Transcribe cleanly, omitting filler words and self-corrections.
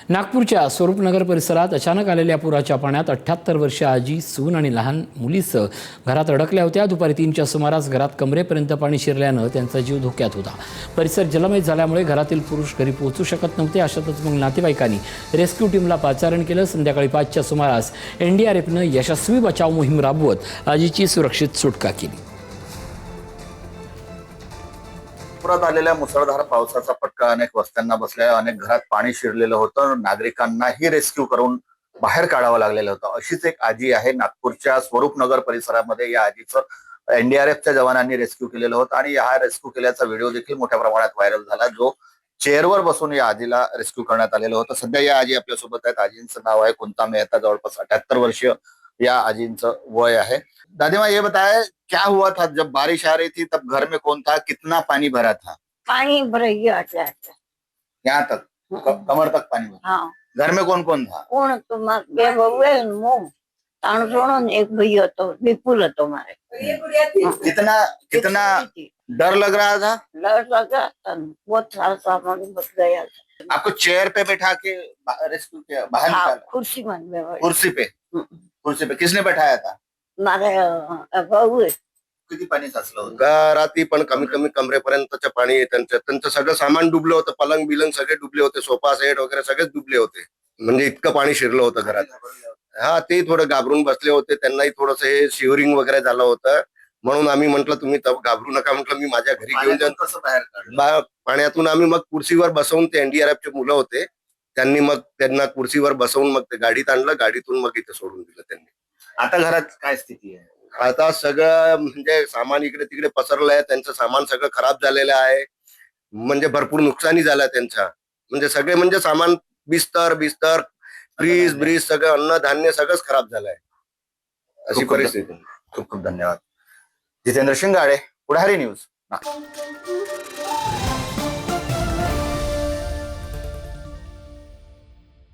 नागपूरच्या स्वरूपनगर परिसरात अचानक आलेल्या पुराच्या पाण्यात 78 वर्षीय आजी, सून आणि लहान मुलीसह घरात अडकल्या होत्या. दुपारी 3च्या सुमारास घरात कमरेपर्यंत पाणी शिरल्यानं त्यांचा जीव धोक्यात होता. परिसर जलमय झाल्यामुळे घरातील पुरुष घरी पोहोचू शकत नव्हते. अशातच मग नातेवाईकांनी रेस्क्यू टीमला पाचारण केलं. संध्याकाळी 5च्या सुमारास एनडीआरएफनं यशस्वी बचाव मोहीम राबवत आजीची सुरक्षित सुटका केली. पुरात आलेल्या मुसळधार पावसाचा फटका अनेक वस्त्यांना बसलाय. अनेक घरात पाणी शिरलेलं होतं. नागरिकांनाही रेस्क्यू करून बाहेर काढावं लागलेलं होतं. अशीच एक आजी आहे नागपूरच्या स्वरूपनगर परिसरामध्ये. या आजीचं एनडीआरएफच्या जवानांनी रेस्क्यू केलेलं होतं आणि हा रेस्क्यू केल्याचा व्हिडिओ देखील मोठ्या प्रमाणात व्हायरल झाला, जो चेअरवर बसून या आजीला रेस्क्यू करण्यात आलेलं होतं. सध्या या आजी आपल्यासोबत आहेत. आजींचं नाव आहे कुंता मेहता. जवळपास 78 वर्षीय या आजींचं वय आहे. दादीमा, ये बताए क्या हुआ था जब बारिश आ रही थी, तब घर में कौन था, कितना पानी भरा था? पानी भर गया था। यहाँ तक कमर तक पानी भरा। हाँ, घर में कौन कौन था? कौन तुम्हारे बे बउए मुंह ताण सोनो ने एक भैया तो विपुल तो मारे कितना कितना डर लग रहा था? लड़ लगा तन बहुत सारा सामान बच गया था। आपको चेयर पे बैठा के रेस्क्यू किया, बाहर हाँ, निकाला? कुर्सी मन में बैठ कुर्सी पे? कुर्सी पे किसने बैठाया था? मारे बउए किती पाणी साचलं होतं? रात्री पण कमी कमी कमरेपर्यंतचं पाणी आहे. त्यांचं सगळं सामान डुबलं होतं. पलंग बिलंग सगळे डुबले होते. सोफा सेट वगैरे सगळेच डुबले होते. म्हणजे इतकं पाणी शिरलं होतं घरात. हा, ते थोडं घाबरून बसले होते. त्यांनाही थोडंसं हे शिवरिंग वगैरे झालं होतं. म्हणून आम्ही म्हटलं तुम्ही घाबरू नका. म्हटलं मी माझ्या घरी घेऊन जाईन. कसं बाहेर काढलं? पाण्यातून आम्ही मग कुर्सीवर बसवून, ते एनडीआरएफचे मुलं होते, त्यांनी मग त्यांना कुर्सीवर बसवून मग ते गाडीत आणलं. गाडीतून मग इथे सोडून दिलं त्यांनी. आता घरात काय स्थिती आहे? आता सगळं म्हणजे सामान इकडे तिकडे पसरलंय. त्यांचं सामान सगळं खराब झालेलं आहे. म्हणजे भरपूर नुकसानी झालं त्यांचा. म्हणजे सगळे म्हणजे सामान बिस्तर फ्रीज ब्रीज सगळं अन्नधान्य सगळंच खराब झालंय. अशी खूप परिस्थिती. खूप खूप धन्यवाद. जितेंद्र शिंगाडे, पुढारी न्यूज.